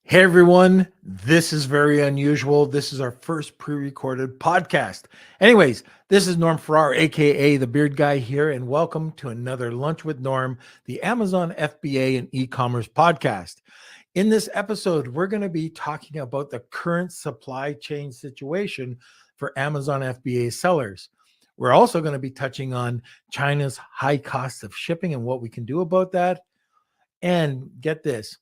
Hey everyone, this is very unusual. This is our first pre-recorded podcast. Anyways, this is Norm Farrar, aka the Beard Guy here, and welcome to another Lunch with Norm, the Amazon FBA and e-commerce podcast. In this episode, we're going to be talking about the current supply chain situation for Amazon FBA sellers. We're also going to be touching on China's high cost of shipping and what we can do about that. And get this,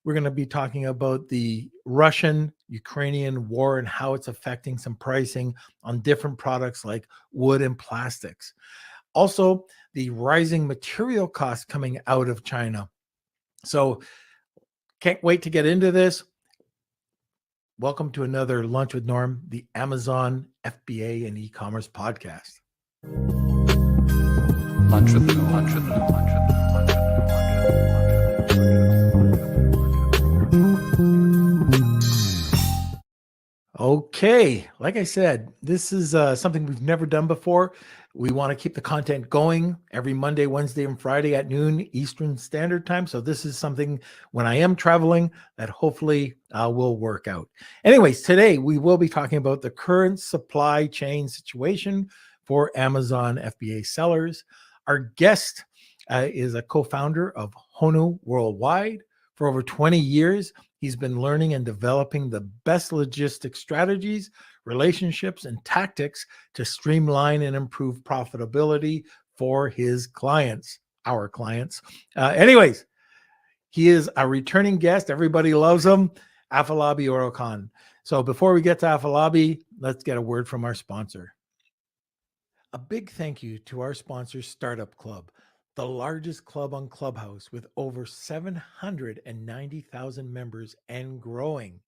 we're going to be talking about the Russian-Ukrainian war and how it's affecting some pricing on different products like wood and plastics. Also, the rising material costs coming out of China. So, can't wait to get into this. Welcome to another Lunch with Norm, the Amazon FBA and e-commerce podcast. Lunch with Norm. Lunch with Norm. Lunch with Norm. Okay, like I said, this is something we've never done before. We want to keep the content going every Monday, Wednesday, and Friday at noon Eastern Standard Time. So this is something when I am traveling that hopefully will work out. Anyways, today we will be talking about the current supply chain situation for Amazon FBA sellers. Our guest is a co-founder of Honuworldwide. For over 20 years, he's been learning and developing the best logistics strategies, relationships, and tactics to streamline and improve profitability for his clients, our clients. Anyways, he is a returning guest. Everybody loves him, Afolabi Oyerokun. So before we get to Afolabi, let's get a word from our sponsor. A big thank you to our sponsor, Startup Club, the largest club on Clubhouse with over 790,000 members and growing.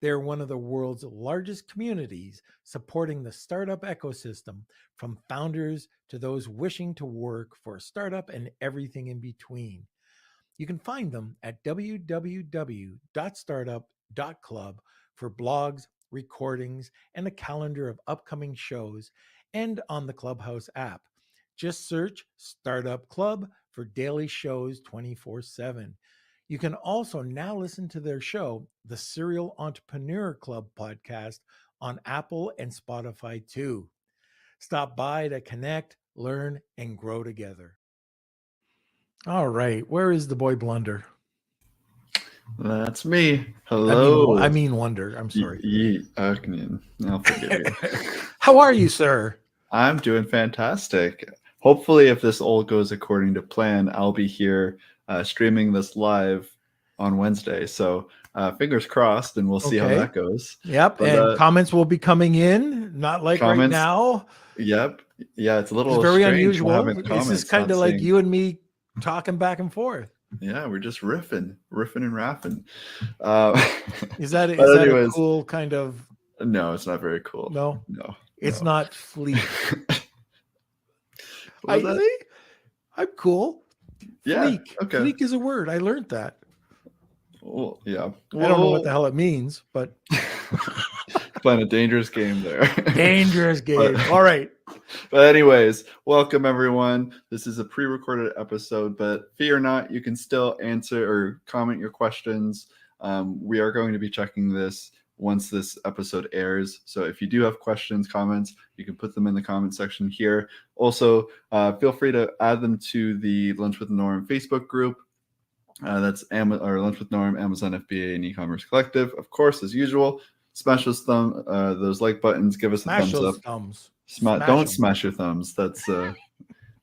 They're one of the world's largest communities supporting the startup ecosystem, from founders to those wishing to work for a startup and everything in between. You can find them at www.startup.club for blogs, recordings, and a calendar of upcoming shows, and on the Clubhouse app. Just search Startup Club for daily shows 24/7. You can also now listen to their show, the Serial Entrepreneur Club podcast, on Apple and Spotify too. Stop by to connect, learn, and grow together. All right, where is the boy Blunder? That's me. Hello. I mean Wonder. I'm sorry. I'll forgive you. How are you, sir? I'm doing fantastic. Hopefully, if this all goes according to plan, I'll be here streaming this live on Wednesday. So fingers crossed, and we'll see how that goes. Yep. But, and comments will be coming in, not like right now. Yep. Yeah, it's a little very unusual. This is kind of like you and me talking back and forth. Yeah, we're just riffing and rapping. Is that a cool kind of? No, it's not very cool. No. It's not fleek. I'm cool. Yeah. Fleek. Okay. Fleek is a word. I learned that. Well, yeah. I don't know what the hell it means, but playing a dangerous game there. Dangerous game. All right. But anyways, welcome everyone. This is a pre-recorded episode, but fear not, you can still answer or comment your questions. We are going to be checking this once this episode airs. So if you do have questions, comments, you can put them in the comment section here. Also, feel free to add them to the Lunch with Norm Facebook group. That's Lunch with Norm, Amazon FBA, and e-commerce collective. Of course, as usual, smash those like buttons. Give us a thumbs up. Don't smash your thumbs. That's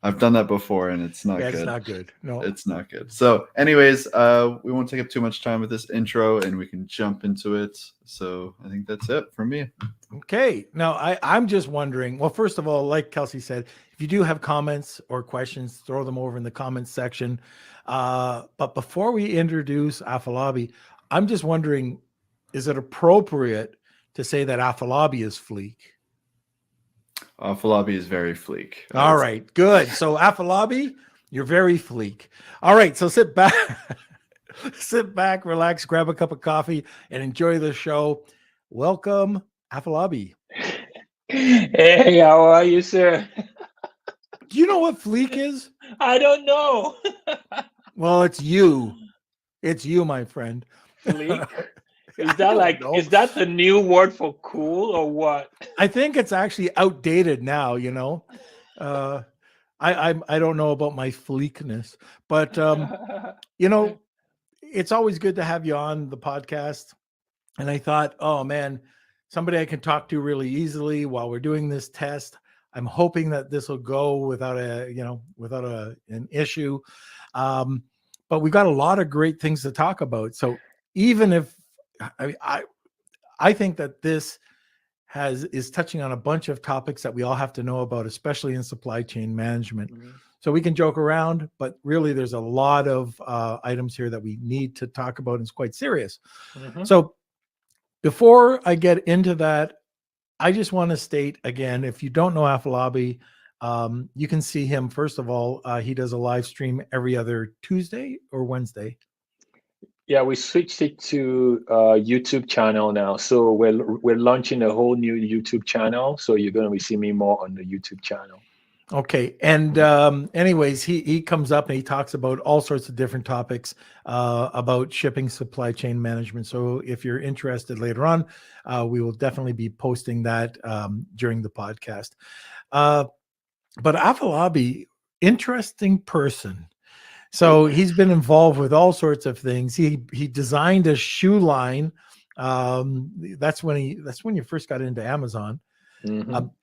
I've done that before, and it's not good. It's not good. No, it's not good. So anyways, we won't take up too much time with this intro, and we can jump into it. So I think that's it from me. Okay. Now, I'm just wondering, well, first of all, like Kelsey said, if you do have comments or questions, throw them over in the comments section. But before we introduce Afolabi, I'm just wondering, is it appropriate to say that Afolabi is fleek? Afolabi is very fleek. All right, good. So Afolabi, you're very fleek. All right, so sit back, relax, grab a cup of coffee, and enjoy the show. Welcome, Afolabi. Hey, how are you, sir? Do you know what fleek is? I don't know. Well, it's you. It's you, my friend. Fleek? Is I that don't know. is that the new word for cool or what? I think it's actually outdated now, Uh, I don't know about my fleekness, but it's always good to have you on the podcast. And I thought, oh man, somebody I can talk to really easily while we're doing this test. I'm hoping that this will go without an issue. But we've got a lot of great things to talk about. So even if I think that this is touching on a bunch of topics that we all have to know about, especially in supply chain management. So we can joke around, but really there's a lot of items here that we need to talk about, and it's quite serious. So before I get into that, I just want to state again, if you don't know Afolabi, you can see him. First of all, he does a live stream every other Tuesday or Wednesday. Yeah, we switched it to YouTube channel now. So we're launching a whole new YouTube channel. So you're going to be seeing me more on the YouTube channel. Okay. And anyways, he comes up and he talks about all sorts of different topics about shipping, supply chain management. So if you're interested later on, we will definitely be posting that during the podcast. But Afolabi, interesting person. So he's been involved with all sorts of things. He designed a shoe line. That's when you first got into Amazon.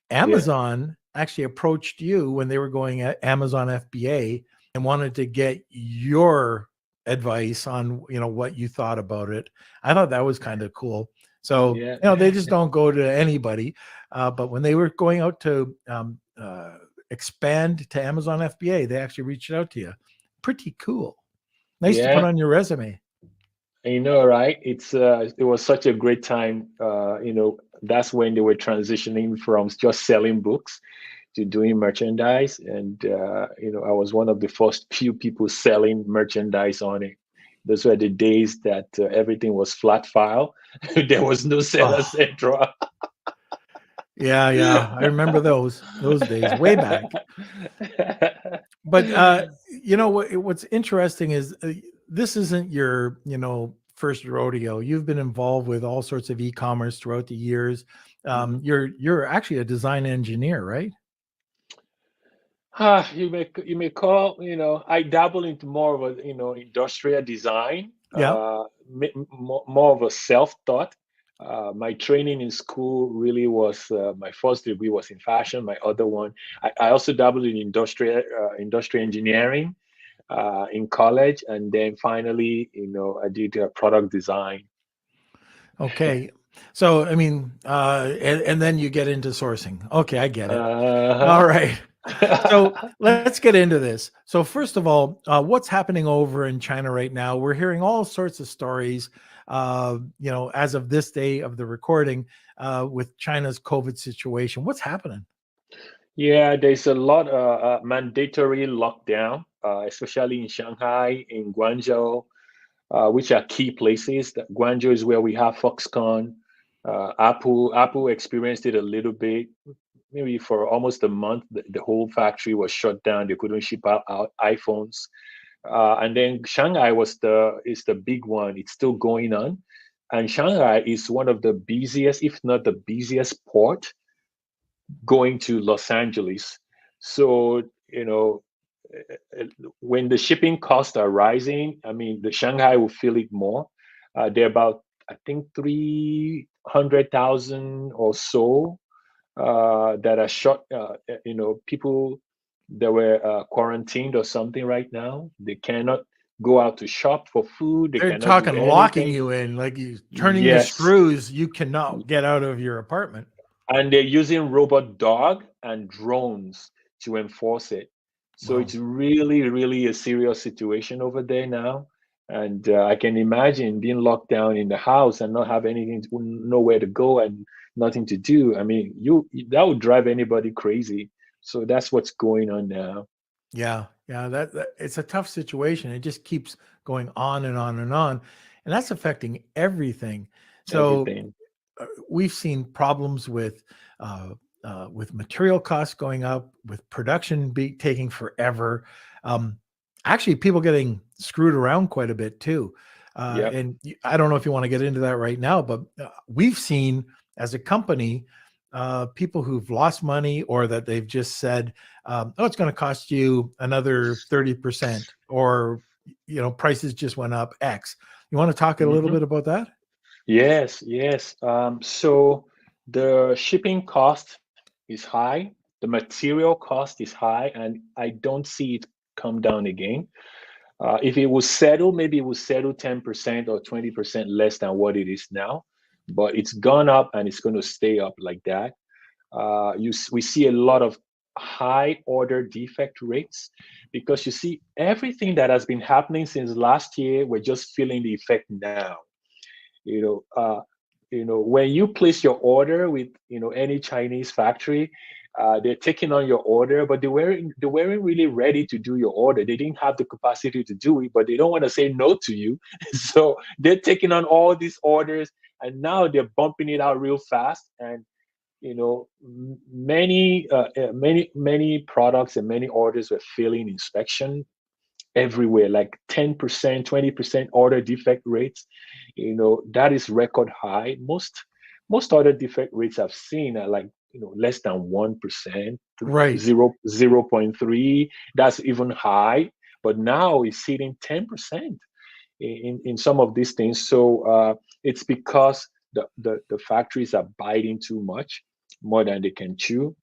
Amazon actually approached you when they were going at Amazon FBA and wanted to get your advice on what you thought about it. I thought that was kind of cool. So they just don't go to anybody. But when they were going out to expand to Amazon FBA, they actually reached out to you. Pretty cool. Nice to put on your resume. Right? It was such a great time. That's when they were transitioning from just selling books to doing merchandise. And, I was one of the first few people selling merchandise on it. Those were the days that everything was flat file. There was no seller central. Yeah. I remember those days way back. But what's interesting is this isn't your first rodeo. You've been involved with all sorts of e-commerce throughout the years. You're actually a design engineer, right? You may call, I dabble into more of a industrial design. More of a self-taught. My training in school really was my first degree was in fashion. My other one, I also dabbled in industrial engineering in college, and then finally, I did product design. Okay, so I mean, and then you get into sourcing. Okay, I get it. All right. So let's get into this. So first of all, what's happening over in China right now? We're hearing all sorts of stories, as of this day of the recording, with China's COVID situation. What's happening? Yeah, there's a lot of mandatory lockdown, especially in Shanghai, in Guangzhou, which are key places. Guangzhou is where we have Foxconn. Apple experienced it a little bit. Maybe for almost a month, the whole factory was shut down. They couldn't ship out iPhones. And then Shanghai is the big one. It's still going on. And Shanghai is one of the busiest, if not the busiest port going to Los Angeles. So, when the shipping costs are rising, I mean, the Shanghai will feel it more. They're about, I think, 300,000 or so that are short, people that were quarantined or something right now. They cannot go out to shop for food. They're talking locking you in, like you turning the screws. You cannot get out of your apartment. And they're using robot dog and drones to enforce it. So it's really, really a serious situation over there now. And I can imagine being locked down in the house and not have nowhere to go and nothing to do. I mean, that would drive anybody crazy. So that's what's going on now. Yeah, that it's a tough situation. It just keeps going on and on and on, and that's affecting everything. So we've seen problems with material costs going up, with production taking forever. Actually, people getting screwed around quite a bit too. Yep. And I don't know if you want to get into that right now, but we've seen as a company people who've lost money, or that they've just said, oh, it's going to cost you another 30%, or, prices just went up X. You want to talk a little bit about that? Yes, yes. So the shipping cost is high, the material cost is high, and I don't see it come down again. If it will settle, maybe it will settle 10% or 20% less than what it is now, but it's gone up and it's going to stay up like that. We see a lot of high order defect rates, because you see everything that has been happening since last year, we're just feeling the effect now. you know when you place your order with any Chinese factory, they're taking on your order, but they weren't really ready to do your order. They didn't have the capacity to do it, but they don't want to say no to you. So they're taking on all these orders, and now they're bumping it out real fast. And many products and many orders were failing inspection everywhere, like 10%, 20% order defect rates. That is record high. Most order defect rates I've seen are like less than 1%, Right. 0.3. That's even high, but now it's hitting 10% in some of these things. So it's because the factories are biting too much, more than they can chew.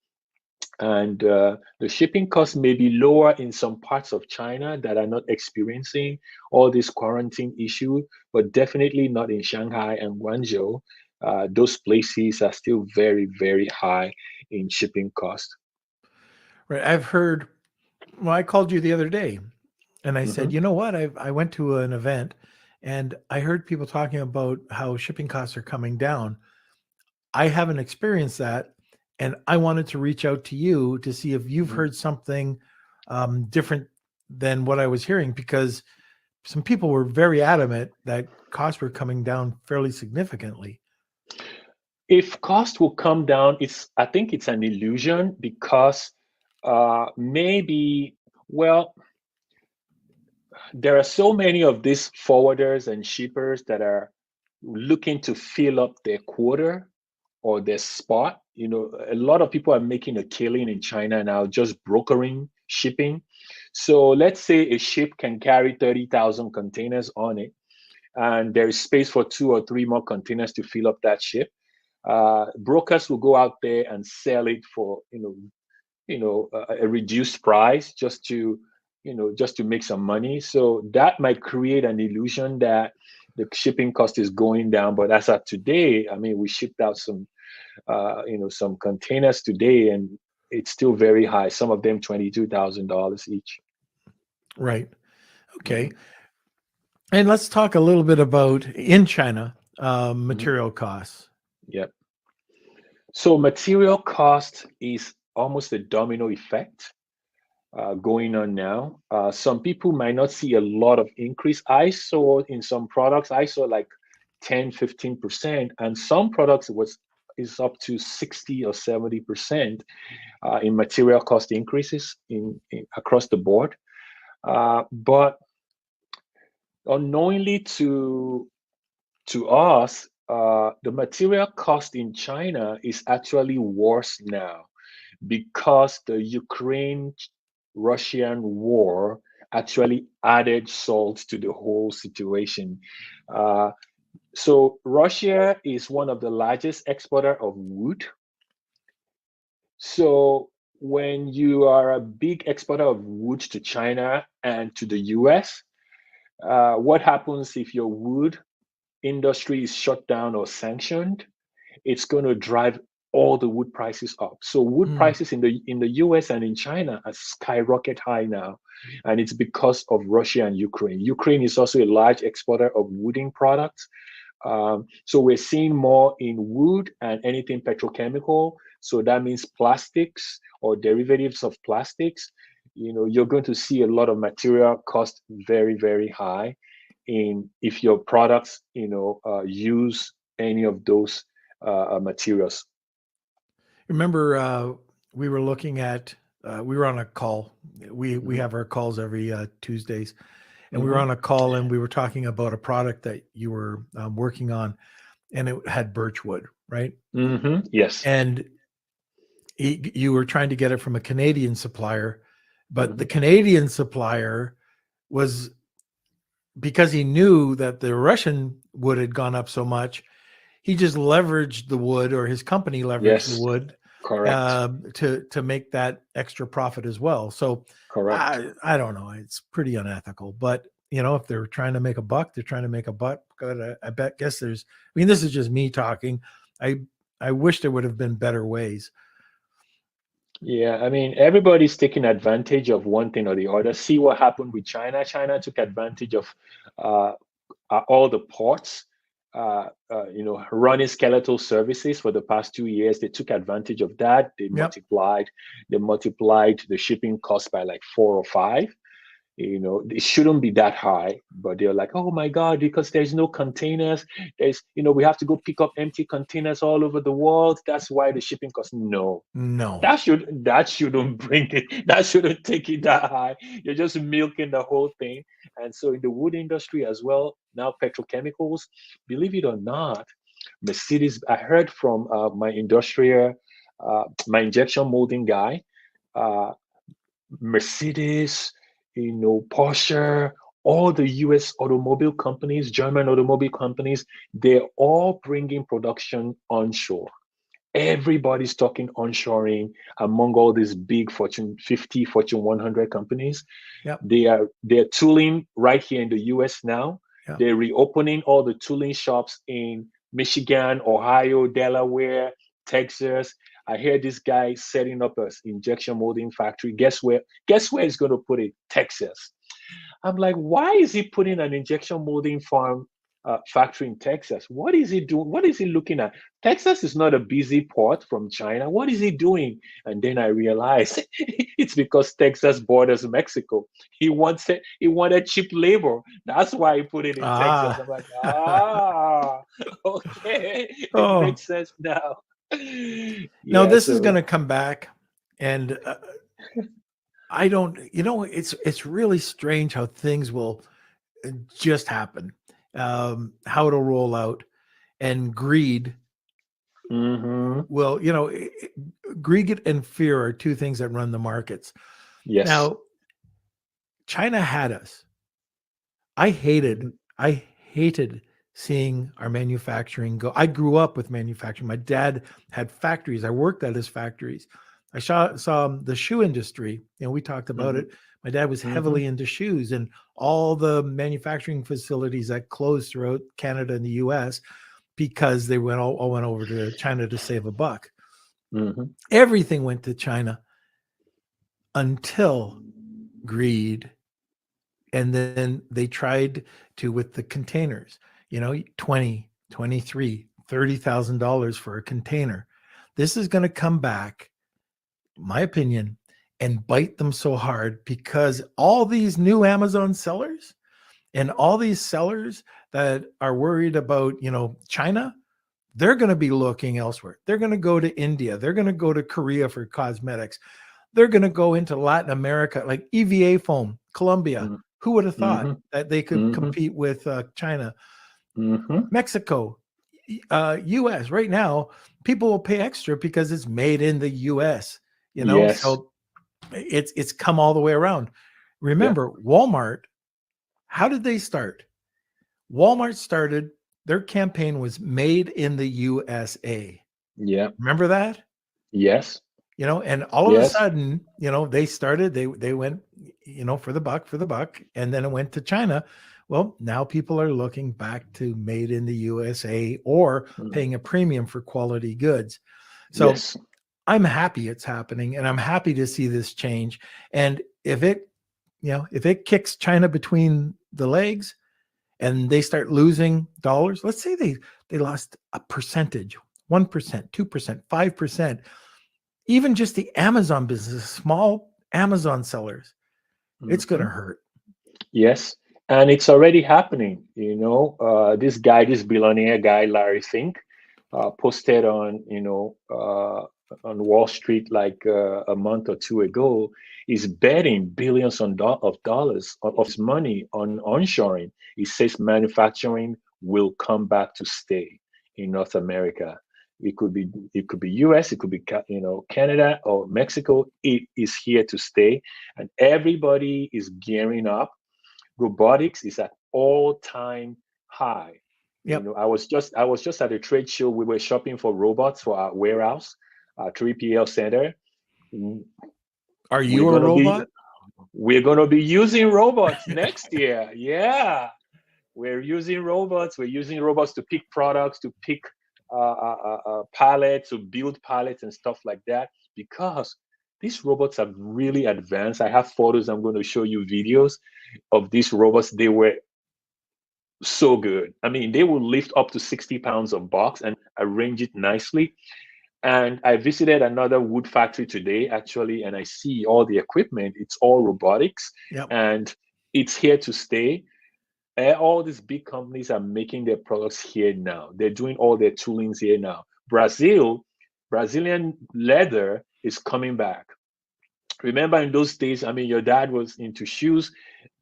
And the shipping costs may be lower in some parts of China that are not experiencing all this quarantine issue, but definitely not in Shanghai and Guangzhou. Those places are still very, very high in shipping costs. Right. I've heard, well, I called you the other day and I said, Mhm. you know what? I went to an event and I heard people talking about how shipping costs are coming down. I haven't experienced that. And I wanted to reach out to you to see if you've Mhm. heard something different than what I was hearing, because some people were very adamant that costs were coming down fairly significantly. If cost will come down, I think it's an illusion, because maybe, well, there are so many of these forwarders and shippers that are looking to fill up their quota or their spot. A lot of people are making a killing in China now just brokering shipping. So let's say a ship can carry 30,000 containers on it, and there is space for 2 or 3 more containers to fill up that ship. Brokers will go out there and sell it for a reduced price, just to make some money. So that might create an illusion that the shipping cost is going down. But as of today, I mean, we shipped out some containers today, and it's still very high. Some of them $22,000 each. Right. Okay. Mhm. And let's talk a little bit about in China, Mhm. material costs. Yep. So material cost is almost a domino effect going on now. Some people might not see a lot of increase. I saw in some products, I saw like 10, 15%, and some products is up to 60 or 70% in material cost increases in across the board. But unknowingly to us, the material cost in China is actually worse now, because the Ukraine-Russian war actually added salt to the whole situation. Uh, so Russia is one of the largest exporter of wood. So when you are a big exporter of wood to China and to the US, what happens if your wood industry is shut down or sanctioned? It's going to drive all the wood prices up. So wood Mm, prices in the US and in China are skyrocket high now, and it's because of Russia and Ukraine. Ukraine is also a large exporter of wooden products. So we're seeing more in wood and anything petrochemical. So that means plastics or derivatives of plastics. You're going to see a lot of material cost very, very high in if your products, use any of those materials. Remember, we were looking at, we were on a call. We Mhm. have our calls every Tuesdays, and we were on a call, and we were talking about a product that you were working on, and it had birchwood, right? Yes. And you were trying to get it from a Canadian supplier, but the Canadian supplier was, because he knew that the Russian wood had gone up so much, he just leveraged the wood, or his company leveraged the wood, correct, to make that extra profit as well. So correct. I don't know. It's pretty unethical, but if they're trying to make a buck, they're trying to make a buck. But I guess there's, I mean, this is just me talking. I wish there would have been better ways. Yeah, I mean, everybody's taking advantage of one thing or the other. See what happened with China. China took advantage of all the ports, running skeletal services for the past 2 years. They took advantage of that. They multiplied the shipping cost by like 4 or 5. It shouldn't be that high, but they're like, oh my God, because there's no containers. We have to go pick up empty containers all over the world. That's why the shipping cost. No, that shouldn't bring it. That shouldn't take it that high. You're just milking the whole thing. And so in the wood industry as well, now petrochemicals, believe it or not, Mercedes, I heard from my injection molding guy, Mercedes, Porsche, all the US automobile companies, German automobile companies, they're all bringing production onshore. Everybody's talking onshoring among all these big Fortune 50, Fortune 100 companies. They're tooling right here in the US now. They're reopening all the tooling shops in Michigan, Ohio, Delaware, Texas. I hear this guy setting up an injection molding factory. Guess where he's going to put it? Texas. I'm like, why is he putting an injection molding factory in Texas? What is he doing? What is he looking at? Texas is not a busy port from China. What is he doing? And then I realized it's because Texas borders Mexico. He wanted cheap labor. That's why he put it in Texas. I'm like, okay. It makes sense now. No, this is going to come back, and I don't. It's really strange how things will just happen, how it'll roll out, and greed. Well, greed and fear are two things that run the markets. Yes. Now, China had us. I hated seeing our manufacturing go. I grew up with manufacturing. My dad had factories. I worked at his factories. I saw the shoe industry. We talked about it. My dad was heavily into shoes, and all the manufacturing facilities that closed throughout Canada and the US because they all went over to China to save a buck. Everything went to China until greed. And then they tried to, with the containers, $20,000, $23,000, $30,000 for a container. This is going to come back, my opinion, and bite them so hard, because all these new Amazon sellers and all these sellers that are worried about, China, they're going to be looking elsewhere. They're going to go to India. They're going to go to Korea for cosmetics. They're going to go into Latin America, like EVA foam, Colombia. Who would have thought that they could compete with China? Mexico, US. Right now, people will pay extra because it's made in the US. So it's come all the way around. Remember, Walmart. How did they start? Walmart started, their campaign was made in the USA. Yeah. Remember that? Yes. And all of a sudden, they started, they went, for the buck, and then it went to China. Well, now people are looking back to made in the USA or paying a premium for quality goods. So I'm happy it's happening, and I'm happy to see this change. And if it kicks China between the legs and they start losing dollars, let's say they lost a percentage, 1%, 2%, 5%. Even just the Amazon business, small Amazon sellers, it's going to hurt. Yes. And it's already happening. This billionaire guy, Larry Fink, posted on, on Wall Street like a month or two ago is betting billions of dollars of his money on onshoring. He says manufacturing will come back to stay in North America. It could be US, it could be Canada or Mexico. It is here to stay, and everybody is gearing up. Robotics is at all-time high. Yep. I was just at a trade show. We were shopping for robots for our warehouse, our 3PL center. Are you a robot? We're going to be using robots next year. Yeah. We're using robots. We're using robots to pick products, to pick pallets, to build pallets and stuff like that, because these robots are really advanced. I have photos. I'm going to show you videos of these robots. They were so good. I mean, they will lift up to 60 pounds of box and arrange it nicely. And I visited another wood factory today, actually, and I see all the equipment. It's all robotics, and it's here to stay. All these big companies are making their products here now. They're doing all their toolings here now. Brazilian leather is coming back. Remember in those days, I mean, your dad was into shoes.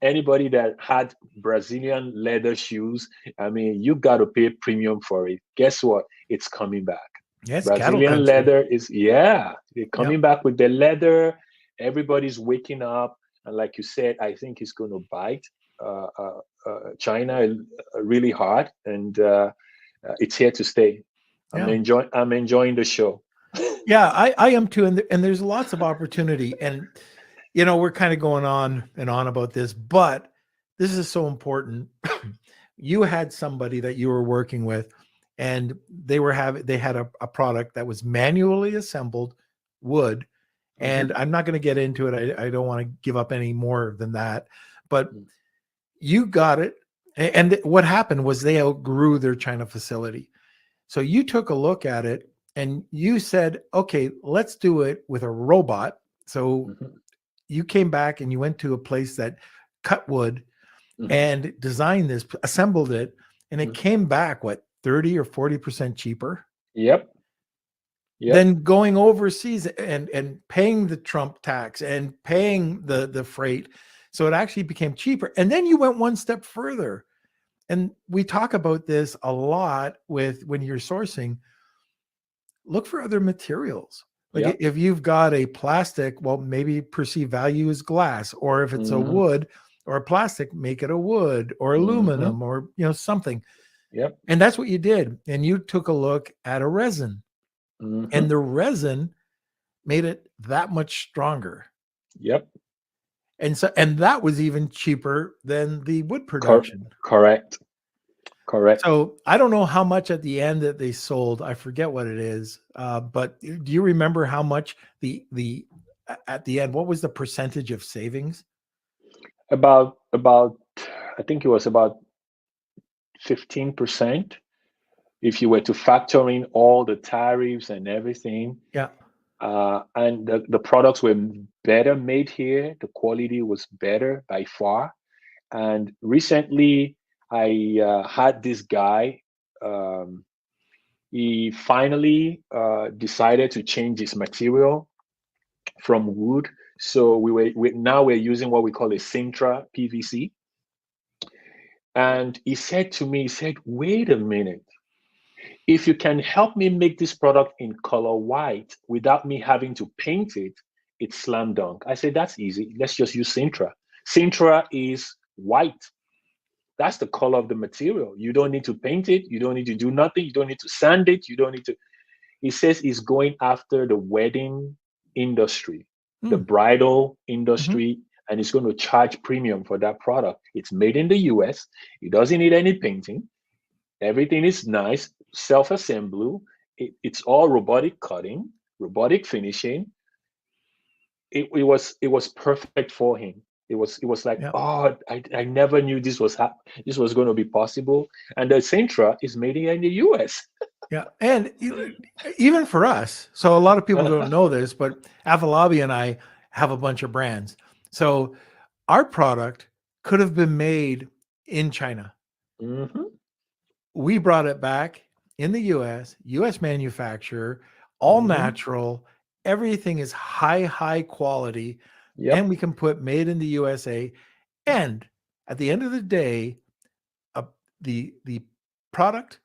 Anybody that had Brazilian leather shoes, I mean, you got to pay premium for it. Guess what? It's coming back. Yes, Brazilian leather is, they're coming back with the leather. Everybody's waking up. And like you said, I think it's going to bite China really hard, and it's here to stay. I'm enjoying the show. Yeah, I am too, and there's lots of opportunity, and we're kind of going on and on about this, but this is so important. You had somebody that you were working with, and they had a product that was manually assembled wood, and I'm not going to get into it. I don't want to give up any more than that, but you got it. And what happened was they outgrew their China facility. So you took a look at it and you said, okay, let's do it with a robot. So you came back and you went to a place that cut wood and designed this, assembled it, and it came back, 30 or 40% cheaper? Yep. Then going overseas and paying the Trump tax and paying the freight. So it actually became cheaper. And then you went one step further. And we talk about this a lot with when you're sourcing. Look for other materials. Like if you've got a plastic, well, maybe perceived value is glass, or if it's a wood or a plastic, make it a wood or aluminum or something. Yep. And that's what you did. And you took a look at a resin, and the resin made it that much stronger. Yep. And that was even cheaper than the wood production. Correct. So I don't know how much at the end that they sold. I forget what it is. But do you remember how much the at the end? What was the percentage of savings? About I think it was about 15%. If you were to factor in all the tariffs and everything. Yeah. And the products were better made here. The quality was better by far. And recently, I had this guy. He finally decided to change his material from wood. So we're using what we call a Sintra PVC. And he said to me, wait a minute. If you can help me make this product in color white without me having to paint it, it's slam dunk. I said, that's easy. Let's just use Sintra. Sintra is white. That's the color of the material. You don't need to paint it. You don't need to do nothing. You don't need to sand it. You don't need to. He says he's going after the wedding industry, the bridal industry, and he's going to charge premium for that product. It's made in the US. It doesn't need any painting. Everything is nice, self-assembly. It's all robotic cutting, robotic finishing. It was perfect for him. It was like, oh, I never knew this was going to be possible. And the Sintra is made in the US. Yeah, and even for us. So a lot of people don't know this, but Afolabi and I have a bunch of brands. So our product could have been made in China. We brought it back in the US manufacturer, all Mhm. natural. Everything is high quality, Yep. and we can put made in the USA. And at the end of the day, the product,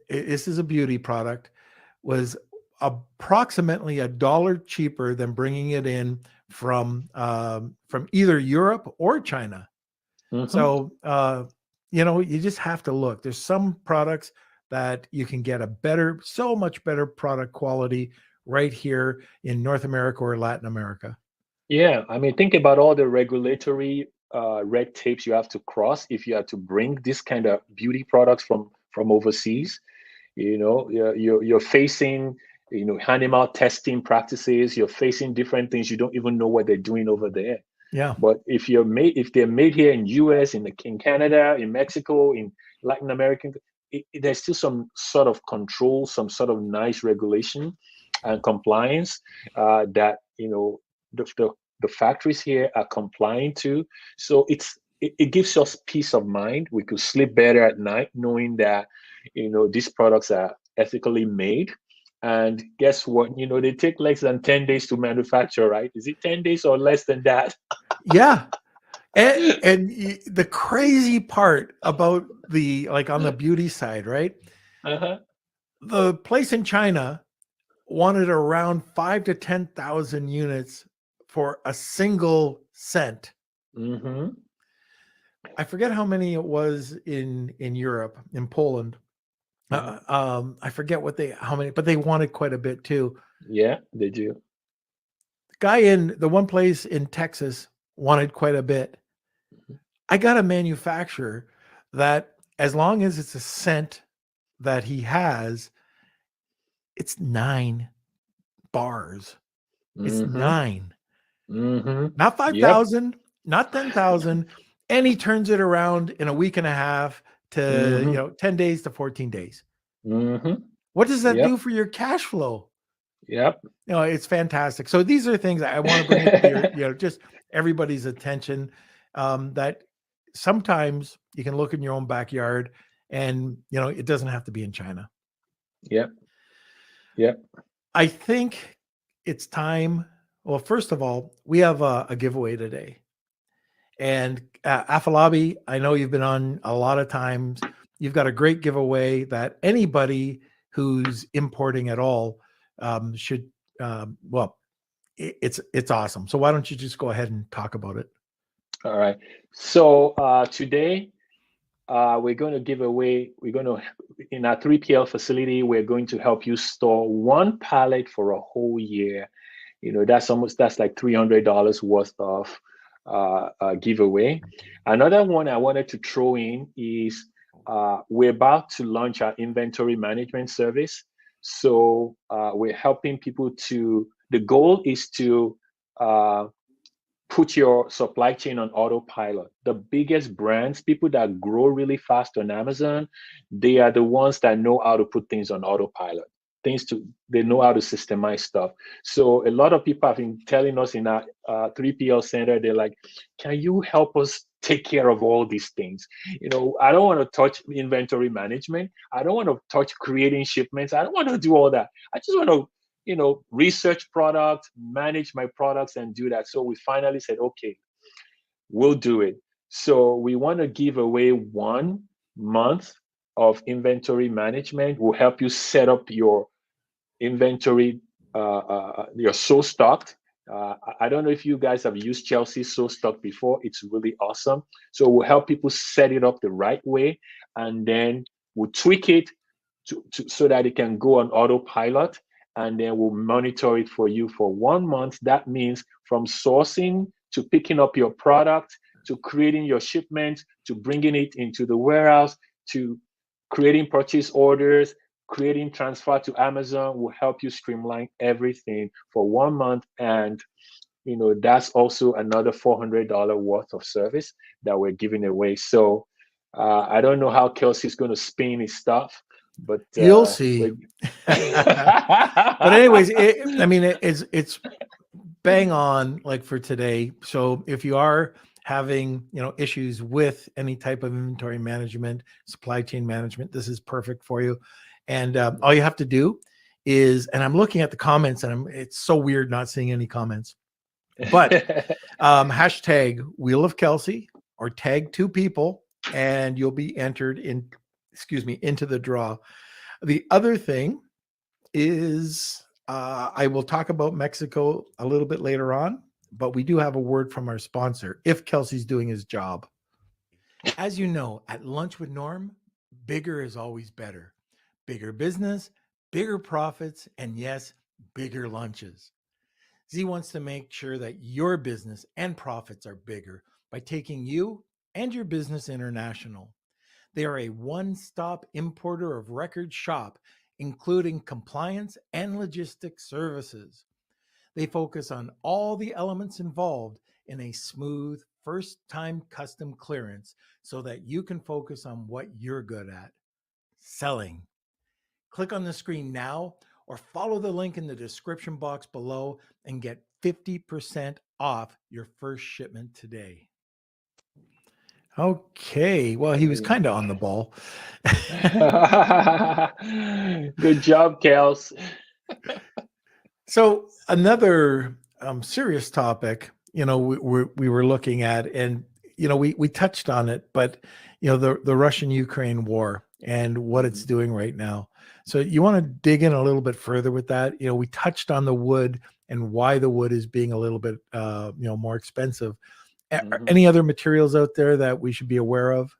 this is a beauty product, was approximately $1 cheaper than bringing it in from either Europe or China. Mhm. So you just have to look. There's some products that you can get so much better product quality right here in North America or Latin America. Yeah, I mean, think about all the regulatory red tapes you have to cross if you have to bring this kind of beauty products from overseas. You're facing animal testing practices. You're facing different things. You don't even know what they're doing over there. Yeah. But if they're made here in US, in Canada, in Mexico, in Latin America, there's still some sort of control, some sort of nice regulation and compliance that the factories here are complying to. So it gives us peace of mind. We could sleep better at night knowing that these products are ethically made. And guess what? They take less than 10 days to manufacture, right? Is it 10 days or less than that? Yeah. And the crazy part about on the beauty side, right? Uh-huh. The place in China wanted around 5 to 10,000 units for a single scent. Mm-hmm. I forget how many it was in Europe, in Poland. I forget how many, but they wanted quite a bit too. Yeah, they do. The guy in the one place in Texas wanted quite a bit. I got a manufacturer that, as long as it's a scent that he has, it's 9 bars. It's Mm-hmm. 9, Mm-hmm. not Yep. 5,000, not 10,000. And he turns it around in a week and a half to, Mm-hmm. 10 days to 14 days. Mm-hmm. What does that Yep. do for your cash flow? Yep. It's fantastic. So these are things I want to bring it to your, just everybody's attention, that sometimes you can look in your own backyard and, it doesn't have to be in China. Yep. Yep. I think it's time. Well, first of all, we have a giveaway today. And Afolabi, I know you've been on a lot of times. You've got a great giveaway that anybody who's importing at all should. It's awesome. So why don't you just go ahead and talk about it? All right. So today we're going to give away. In our 3PL facility, we're going to help you store 1 pallet for a whole year. That's like $300 worth of giveaway. Another one I wanted to throw in is we're about to launch our inventory management service. So we're helping people the goal is to put your supply chain on autopilot. The biggest brands, people that grow really fast on Amazon, they are the ones that know how to put things on autopilot. They know how to systemize stuff. So a lot of people have been telling us in our 3PL center, they're like, can you help us take care of all these things? I don't want to touch inventory management. I don't want to touch creating shipments. I don't want to do all that. I just want to research products, manage my products, and do that. So we finally said, okay, we'll do it. So we want to give away 1 month of inventory management. We'll help you set up your inventory, your so stocked. I don't know if you guys have used Chelsea so stock before. It's really awesome. So we'll help people set it up the right way, and then we'll tweak it so that it can go on autopilot, and then we'll monitor it for you for 1 month. That means from sourcing to picking up your product, to creating your shipment, to bringing it into the warehouse, to creating purchase orders, creating transfer to Amazon. Will help you streamline everything for 1 month. And that's also another $400 worth of service that we're giving away. So I don't know how Kelsey's going to spin his stuff, but you'll see. But anyways, it's bang on, like, for today. So if you are having issues with any type of inventory management, supply chain management, this is perfect for you. And all you have to do is, and I'm looking at the comments, and it's so weird not seeing any comments. But hashtag Wheel of Kelsey or tag 2 people, and you'll be entered into the draw. The other thing is I will talk about Mexico a little bit later on, but we do have a word from our sponsor, if Kelsey's doing his job. As you know, at Lunch with Norm, bigger is always better. Bigger business, bigger profits, and yes, bigger lunches. Z wants to make sure that your business and profits are bigger by taking you and your business international. They are a one-stop importer of record shop, including compliance and logistics services. They focus on all the elements involved in a smooth first-time custom clearance so that you can focus on what you're good at, selling. Click on the screen now or follow the link in the description box below and get 50% off your first shipment today. Okay, well, he was kind of on the ball. Good job, Kels. So another serious topic, we were looking at, and we touched on it, but the Russian-Ukraine war and what it's doing right now. So you want to dig in a little bit further with that? We touched on the wood and why the wood is being a little bit more expensive. Any other materials out there that we should be aware of?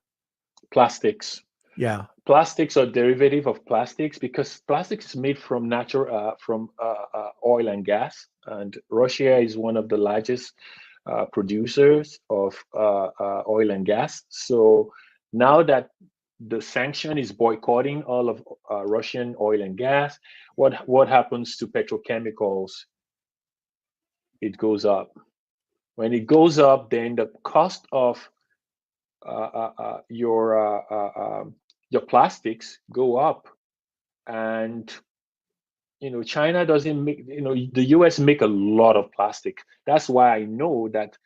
Plastics. Yeah. Plastics are derivative of plastics because plastics is made from oil and gas, and Russia is one of the largest producers of oil and gas. So now that the sanction is boycotting all of Russian oil and gas, what happens to petrochemicals? It goes up. When it goes up, then the cost of your plastics go up, and China doesn't make, the US make a lot of plastic. That's why I know that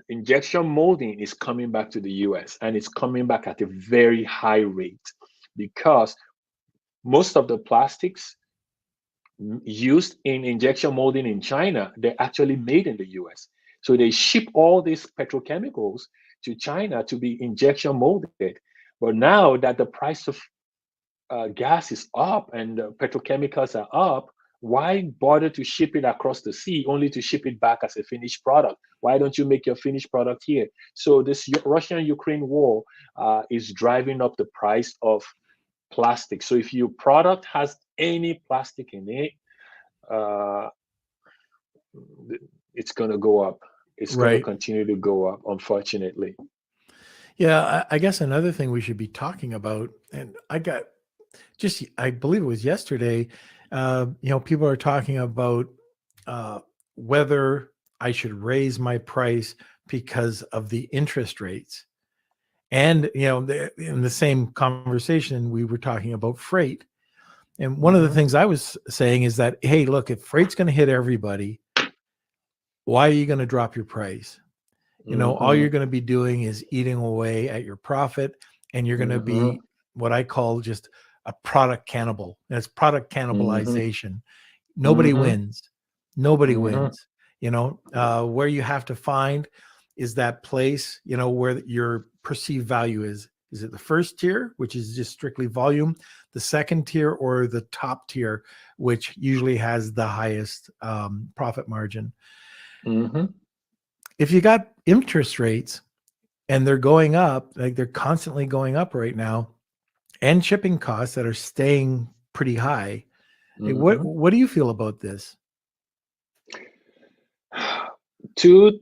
injection molding is coming back to the US, and it's coming back at a very high rate because most of the plastics used in injection molding in China, they're actually made in the US. So they ship all these petrochemicals to China to be injection molded. But now that the price of gas is up and petrochemicals are up, why bother to ship it across the sea only to ship it back as a finished product? Why don't you make your finished product here? So this Russian-Ukraine war is driving up the price of plastic. So if your product has any plastic in it, it's going to go up. It's going to continue to go up, unfortunately. Yeah, I guess another thing we should be talking about, and I believe it was yesterday, people are talking about whether I should raise my price because of the interest rates. And, in the same conversation, we were talking about freight. And one of the things I was saying is that, hey, look, if freight's going to hit everybody, why are you going to drop your price? All you're going to be doing is eating away at your profit, and you're going to be what I call just a product cannibal. And it's product cannibalization. Nobody wins. Nobody wins. Where you have to find is that place, where your perceived value is. Is it the first tier, which is just strictly volume, the second tier, or the top tier, which usually has the highest profit margin? If you got interest rates and they're going up, like they're constantly going up right now, and shipping costs that are staying pretty high, what do you feel about this? Two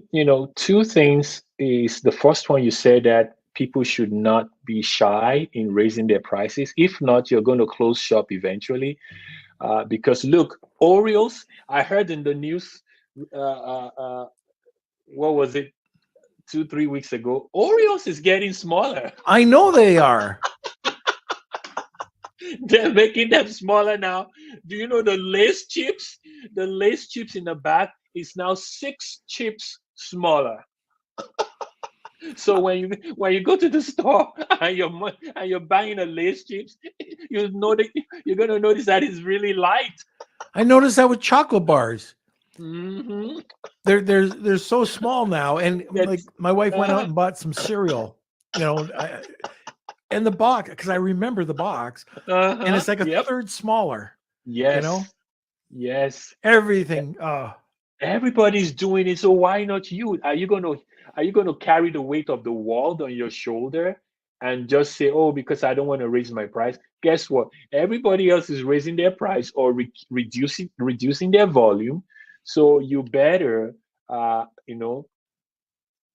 things is, the first one, you said that people should not be shy in raising their prices. If not, you're going to close shop eventually. Because look, Oreos, I heard in the news, what was it, 2-3 weeks ago, Oreos is getting smaller. I know they are. They're making them smaller now. Do you know the Lay's chips? The Lay's chips in the back is now 6 chips smaller. So when you go to the store and you're buying a Lay's chips, you know that you're gonna notice that it's really light. I noticed that with chocolate bars. Hmm. They're so small now, and like That's my wife went out uh, and bought some cereal, and the box, because I remember the box, and it's like a Yep. third smaller. Yes. Yes. Everything. Everybody's doing it, so why not you? Are you gonna carry the weight of the world on your shoulder and just say, oh, because I don't want to raise my price? Guess what? Everybody else is raising their price or reducing their volume. So you better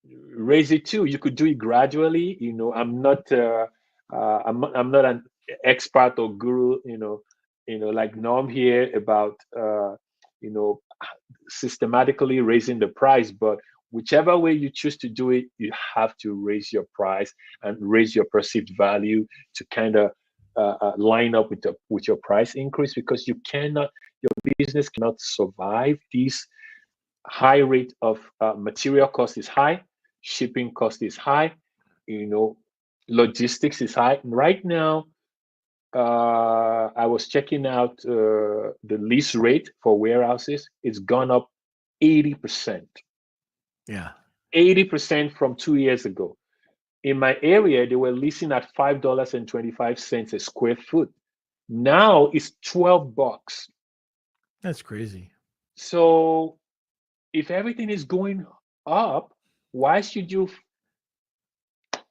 raise it too. You could do it gradually. I'm not an expert or guru, like Norm here about you know systematically raising the price, but whichever way you choose to do it, you have to raise your price and raise your perceived value to kind of line up with your price increase, because your business cannot survive this high rate of material cost is high, shipping cost is high, you know, logistics is high. Right now, I was checking out the lease rate for warehouses. It's gone up 80%. Yeah. 80% from 2 years ago. In my area, they were leasing at $5.25 a square foot. Now it's $12. That's crazy. So if everything is going up, why should you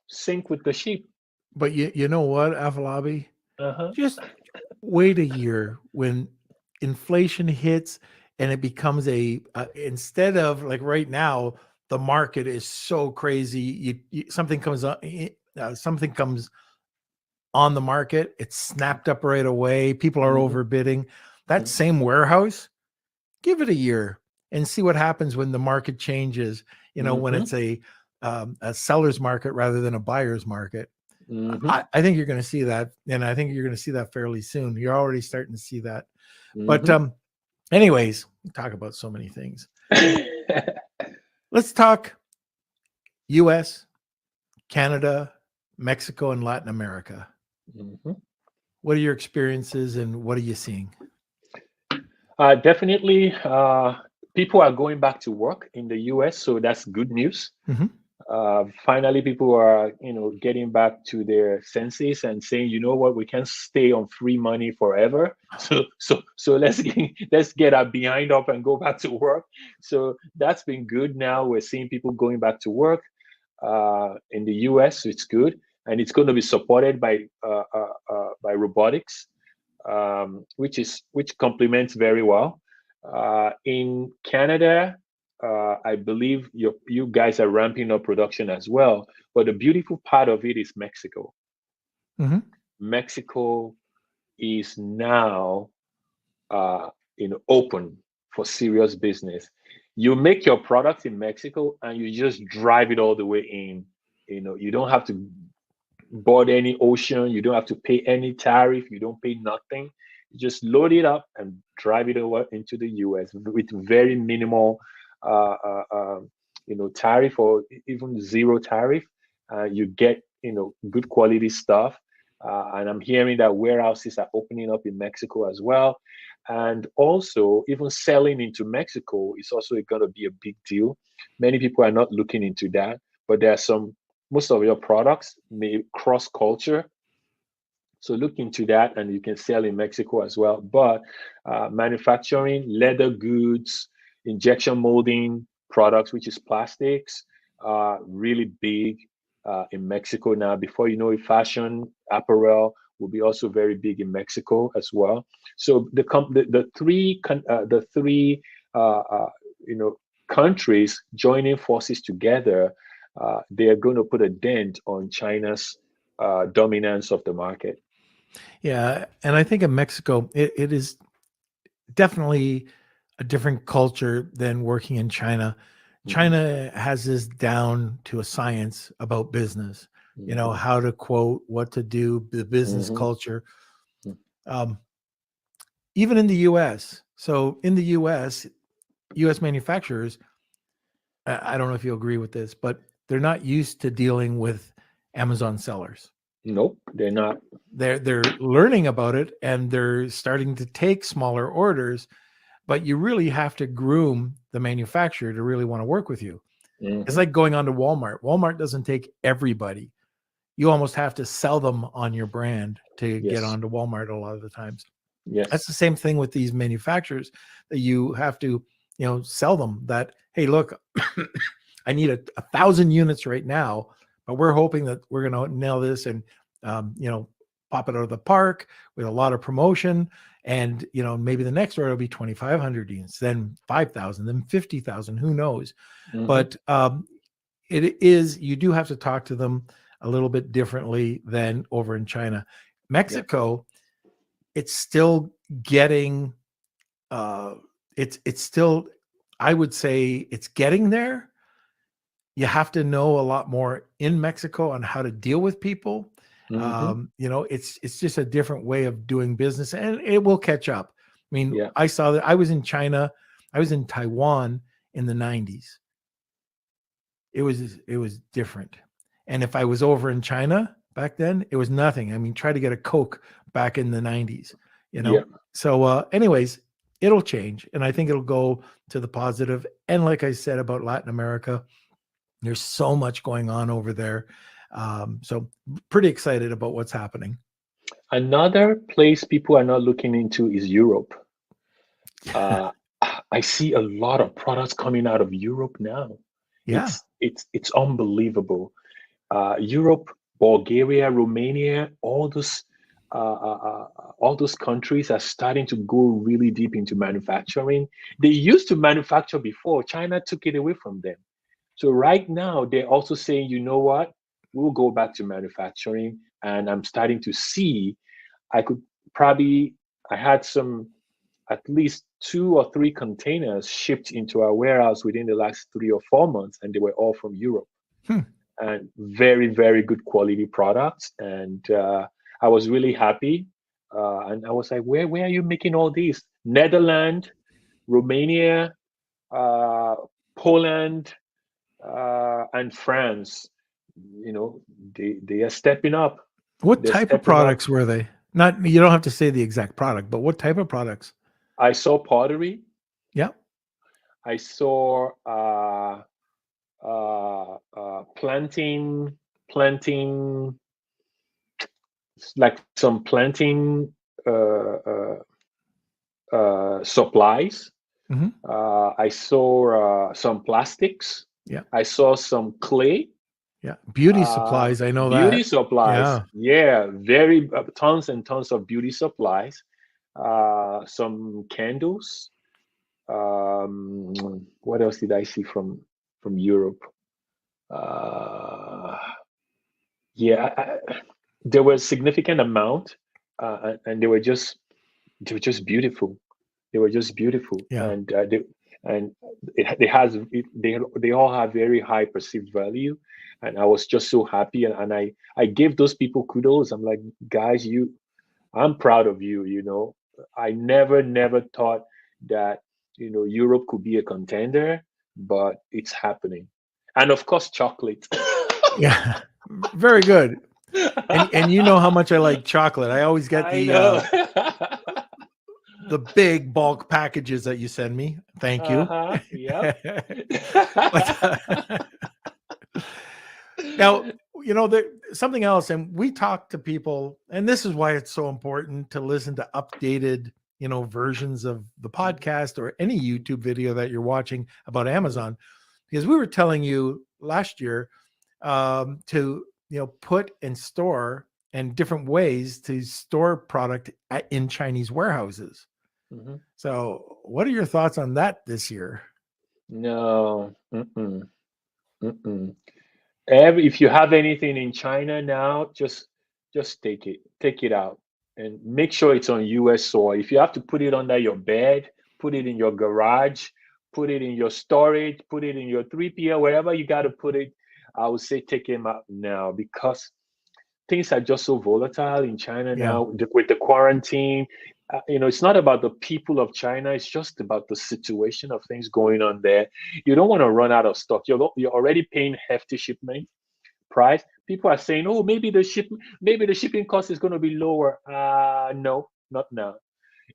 sink with the ship? But you know what, Afolabi? Uh-huh. Just wait a year when inflation hits and it becomes instead of like right now, the market is so crazy. Something comes on, something comes on the market, it's snapped up right away. People are Mhm. overbidding. That same warehouse, give it a year and see what happens when the market changes. When Mhm. it's a seller's market rather than a buyer's market. Mhm. I think you're going to see that, and I think you're going to see that fairly soon. You're already starting to see that. But Mhm. anyways, we talk about so many things. Let's talk U.S., Canada, Mexico, and Latin America. Mhm. What are your experiences, and what are you seeing? Definitely, people are going back to work in the US, so that's good news. Mhm. Finally, people are, getting back to their senses and saying, you know what, we can't stay on free money forever. So let's get our behind up and go back to work. So that's been good. Now we're seeing people going back to work in the US. So it's good, and it's going to be supported by robotics, which complements very well. In Canada, I believe you guys are ramping up production as well. But the beautiful part of it is Mexico. Mhm. Mexico is now open for serious business. You make your product in Mexico and you just drive it all the way in. You don't have to board any ocean. You don't have to pay any tariff. You don't pay nothing. You just load it up and drive it over into the US with very minimal, tariff or even zero tariff. You get, good quality stuff. And I'm hearing that warehouses are opening up in Mexico as well. And also, even selling into Mexico is also going to be a big deal. Many people are not looking into that, but there are most of your products may cross culture. So look into that, and you can sell in Mexico as well. But manufacturing leather goods, injection molding products, which is plastics, really big in Mexico now. Before you know it, fashion apparel will be also very big in Mexico as well. So the three uh, uh, you know countries joining forces together, they are going to put a dent on China's dominance of the market. Yeah, and I think in Mexico, it is definitely a different culture than working in China. Mhm. China has this down to a science about business, Mhm. how to quote, what to do, the business Mhm. culture. Um, Even in the US. So in the US manufacturers, I don't know if you agree with this, but they're not used to dealing with Amazon sellers. Nope, they're not. They're learning about it, and they're starting to take smaller orders, but you really have to groom the manufacturer to really want to work with you. It's like going on to Walmart. Walmart doesn't take everybody. You almost have to sell them on your brand to get Yes. onto Walmart a lot of the times. Yes. That's the same thing with these manufacturers, that you have to, sell them that, hey, look, I need 1,000 units right now, but we're hoping that we're going to nail this and, pop it out of the park with a lot of promotion. And, maybe the next order will be 2,500 units, then 5,000, then 50,000, who knows? Mhm. But you do have to talk to them a little bit differently than over in China. Mexico, it's still getting, it's still, I would say it's getting there. You have to know a lot more in Mexico on how to deal with people. Mhm. It's just a different way of doing business, and it will catch up. I mean, Yeah. I saw that. I was in China, I was in Taiwan in the 90s. It was different. And if I was over in China back then, it was nothing. I mean, try to get a Coke back in the 90s, Yeah. So anyways, it'll change, and I think it'll go to the positive. And like I said about Latin America, there's so much going on over there. So pretty excited about what's happening. Another place people are not looking into is Europe. I see a lot of products coming out of Europe now. Yeah. It's unbelievable. Europe, Bulgaria, Romania, all those countries are starting to go really deep into manufacturing. They used to manufacture before. China took it away from them. So right now they're also saying, you know what, we'll go back to manufacturing. And I'm starting to see, I had at least 2 or 3 containers shipped into our warehouse within the last 3 or 4 months, and they were all from Europe. And very, very good quality products. And I was really happy. And I was like, where are you making all these? Netherlands, Romania, Poland, and France. They are stepping up. What They're type of stepping up. products were they? Not, you don't have to say the exact product, but what type of products? I saw pottery. Yeah. I saw planting, like some planting supplies. Mhm. I saw some plastics. Yeah. I saw some clay. Yeah. Beauty supplies. I know Beauty that. supplies. Yeah. Very tons and tons of beauty supplies. Some candles. What else did I see from Europe? There was a significant amount, and they were just beautiful. They were just beautiful, Yeah. and they all have very high perceived value, and I was just so happy, and I gave those people kudos. I'm like, guys, I'm proud of you. I never thought that Europe could be a contender, but it's happening. And of course, chocolate. Yeah. Very good. And you know how much I like chocolate. I always get I know. the big bulk packages that you send me. Thank you. Yep. Now, something else, and we talk to people, and this is why it's so important to listen to updated, versions of the podcast or any YouTube video that you're watching about Amazon, because we were telling you last year to put and store, and different ways to store product in Chinese warehouses. Mm-hmm. So what are your thoughts on that this year? No. If you have anything in China now, just take it out, and make sure it's on US soil. If you have to put it under your bed, put it in your garage, put it in your storage, put it in your 3PL, wherever you got to put it, I would say take them out now, because things are just so volatile in China now with the quarantine. It's not about the people of China. It's just about the situation of things going on there. You don't want to run out of stock. You're already paying hefty shipment price. People are saying, oh, maybe the shipping cost is going to be lower. No, not now.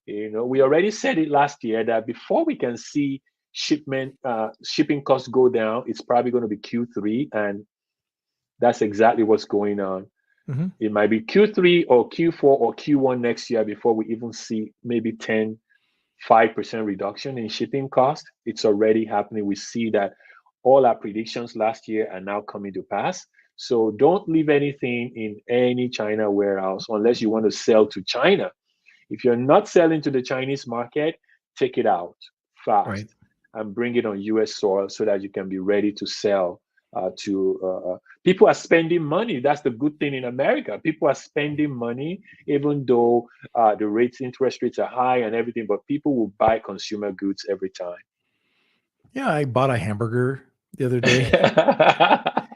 We already said it last year that before we can see shipping costs go down, it's probably going to be Q3, and that's exactly what's going on. Mm-hmm. It might be Q3 or Q4 or Q1 next year before we even see maybe 5% reduction in shipping cost. It's already happening. We see that all our predictions last year are now coming to pass. So don't leave anything in any China warehouse unless you want to sell to China. If you're not selling to the Chinese market, take it out fast Right. and bring it on US soil so that you can be ready to sell to people are spending money. That's the good thing in America. People are spending money, even though the interest rates are high and everything, but people will buy consumer goods every time. Yeah, I bought a hamburger the other day.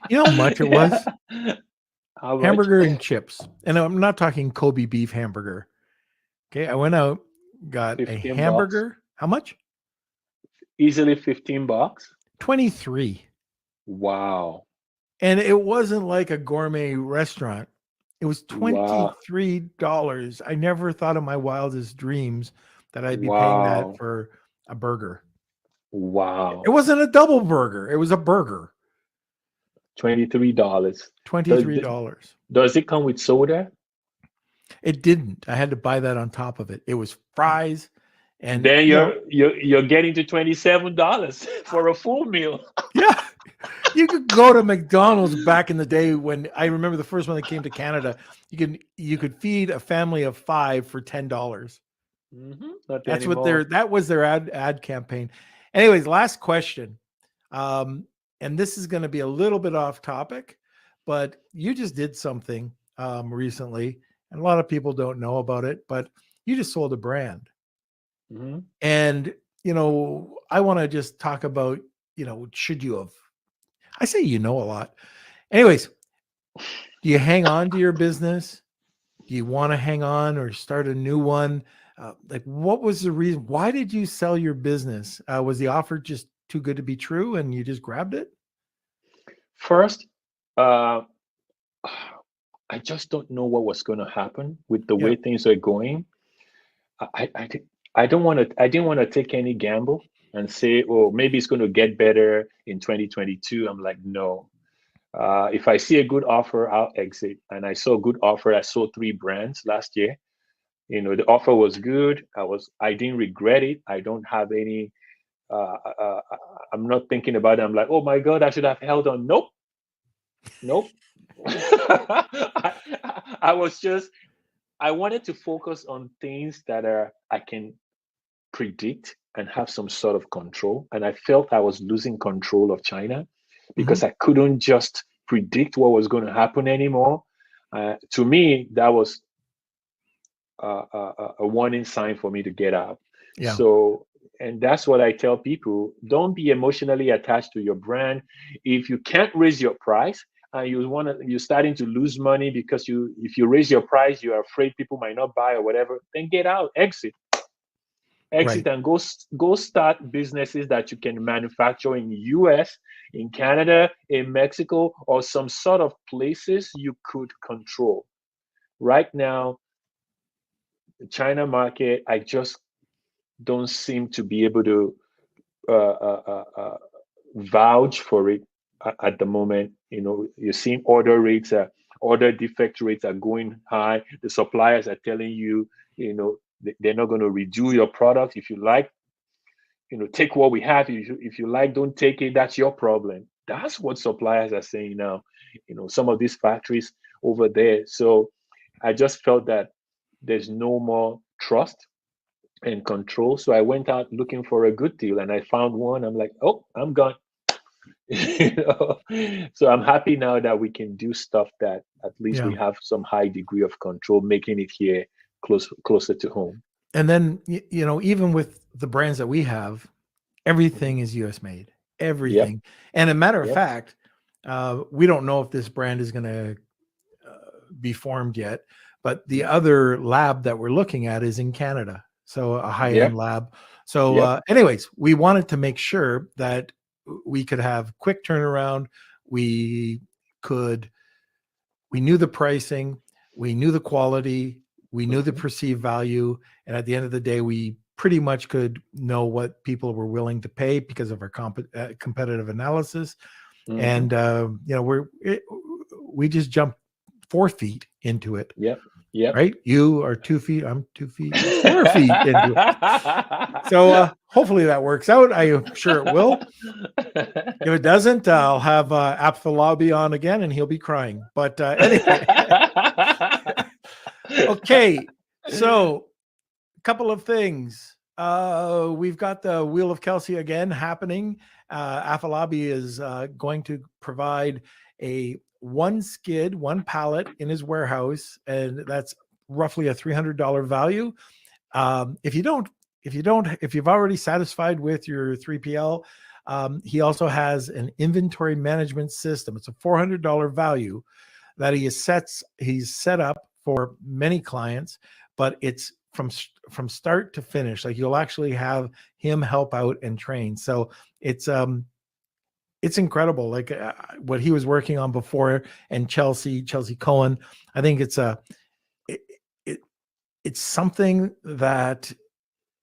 You know how much it was? How much? Hamburger and chips. And I'm not talking Kobe beef hamburger. Okay, I went out, got a $15. hamburger. How much? Easily $15. 23. Wow. And it wasn't like a gourmet restaurant. It was $23. I never thought in my wildest dreams that I'd be paying that for a burger. Wow. It wasn't a double burger. It was a burger. $23. $23. Does it come with soda? It didn't. I had to buy that on top of it. It was fries. And then you're getting to $27 for a full meal. Yeah. You could go to McDonald's back in the day when I remember the first one that came to Canada. You could feed a family of 5 for $10. That's anymore. what that was their ad campaign. Anyways, last question. And this is going to be a little bit off topic, but you just did something recently, and a lot of people don't know about it, but you just sold a brand. Mm-hmm. And, I want to just talk about, should you have, I say, a lot. Anyways, do you hang on to your business? Do you want to hang on or start a new one? What was the reason? Why did you sell your business? Was the offer just too good to be true and you just grabbed it? First, I just don't know what was going to happen with the way things are going. I didn't want to take any gamble and say, oh, maybe it's going to get better in 2022. I'm like, no. If I see a good offer, I'll exit. And I saw a good offer. I sold 3 brands last year. The offer was good. I didn't regret it. I don't have any. I'm not thinking about it. I'm like, oh my God, I should have held on. Nope. I wanted to focus on things that I can predict and have some sort of control. And I felt I was losing control of China because I couldn't just predict what was going to happen anymore. To me, that was a warning sign for me to get out. Yeah. So, and that's what I tell people: don't be emotionally attached to your brand. If you can't raise your price and you're starting to lose money because if you raise your price, you're afraid people might not buy or whatever, then get out, exit, Right. and go start businesses that you can manufacture in the US, in Canada, in Mexico, or some sort of places you could control. Right now, the China market, I just don't seem to be able to vouch for it at the moment. You're seeing order defect rates are going high. The suppliers are telling you, they're not going to redo your product. If you like, take what we have. If you like, don't take it. That's your problem. That's what suppliers are saying now. Some of these factories over there. So I just felt that there's no more trust and control. So I went out looking for a good deal, and I found one. I'm like, oh, I'm gone. So I'm happy now that we can do stuff that at least we have some high degree of control, making it here closer to home. And then, even with the brands that we have, everything is US made, everything. Yep. And a matter of fact, we don't know if this brand is going to be formed yet, but the other lab that we're looking at is in Canada. So a high-end lab. So anyways, we wanted to make sure that we could have quick turnaround. We could we knew the pricing, we knew the quality, we knew the perceived value, and at the end of the day, we pretty much could know what people were willing to pay because of our competitive analysis. And we just jumped 4 feet into it. Yep. Right? You are 2 feet. I'm 2 feet. 4 feet into it. So hopefully that works out. I'm sure it will. If it doesn't, I'll have Afolabi on again, and he'll be crying. But anyway, okay. So a couple of things. We've got the Wheel of Kelsey again happening. Afolabi is going to provide a 1 skid, 1 pallet in his warehouse, and that's roughly a $300 value. If you've already satisfied with your 3PL, he also has an inventory management system. It's a $400 value that he's set up for many clients, but it's from start to finish. Like, you'll actually have him help out and train. So it's incredible. Like what he was working on before, and Chelsea Cohen. I think it's something that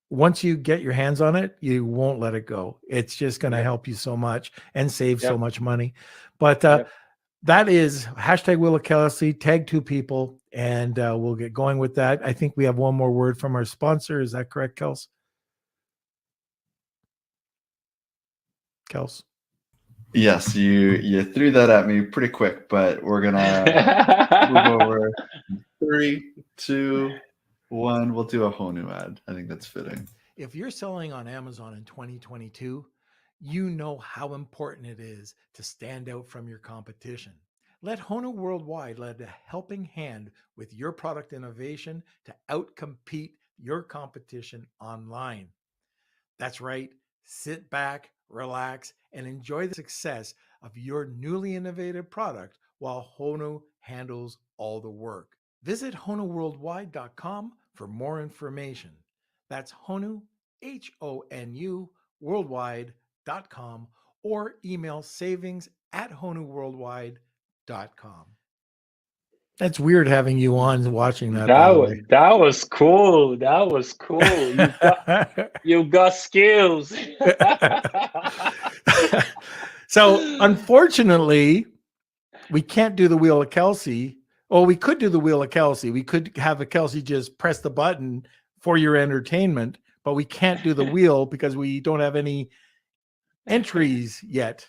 once you get your hands on it, you won't let it go. It's just going to help you so much and save so much money. But that is #Wheel of Kelsey. Tag 2 people, and we'll get going with that. I think we have one more word from our sponsor. Is that correct, Kels? Yes, you threw that at me pretty quick, but we're gonna move over. 3, 2, 1. We'll do a Honu ad. I think that's fitting. If you're selling on Amazon in 2022, you know how important it is to stand out from your competition. Let Honuworldwide lend a helping hand with your product innovation to outcompete your competition online. That's right. Sit back, relax, and enjoy the success of your newly innovative product while Honu handles all the work. Visit Honuworldwide.com for more information. That's Honu, Honu, worldwide.com, or email savings@Honuworldwide.com. That's weird having you on watching that. That was cool. That was cool. You got skills. So unfortunately, we can't do the Wheel of Kelsey. Well, we could do the Wheel of Kelsey. We could have a Kelsey just press the button for your entertainment, but we can't do the wheel because we don't have any entries yet.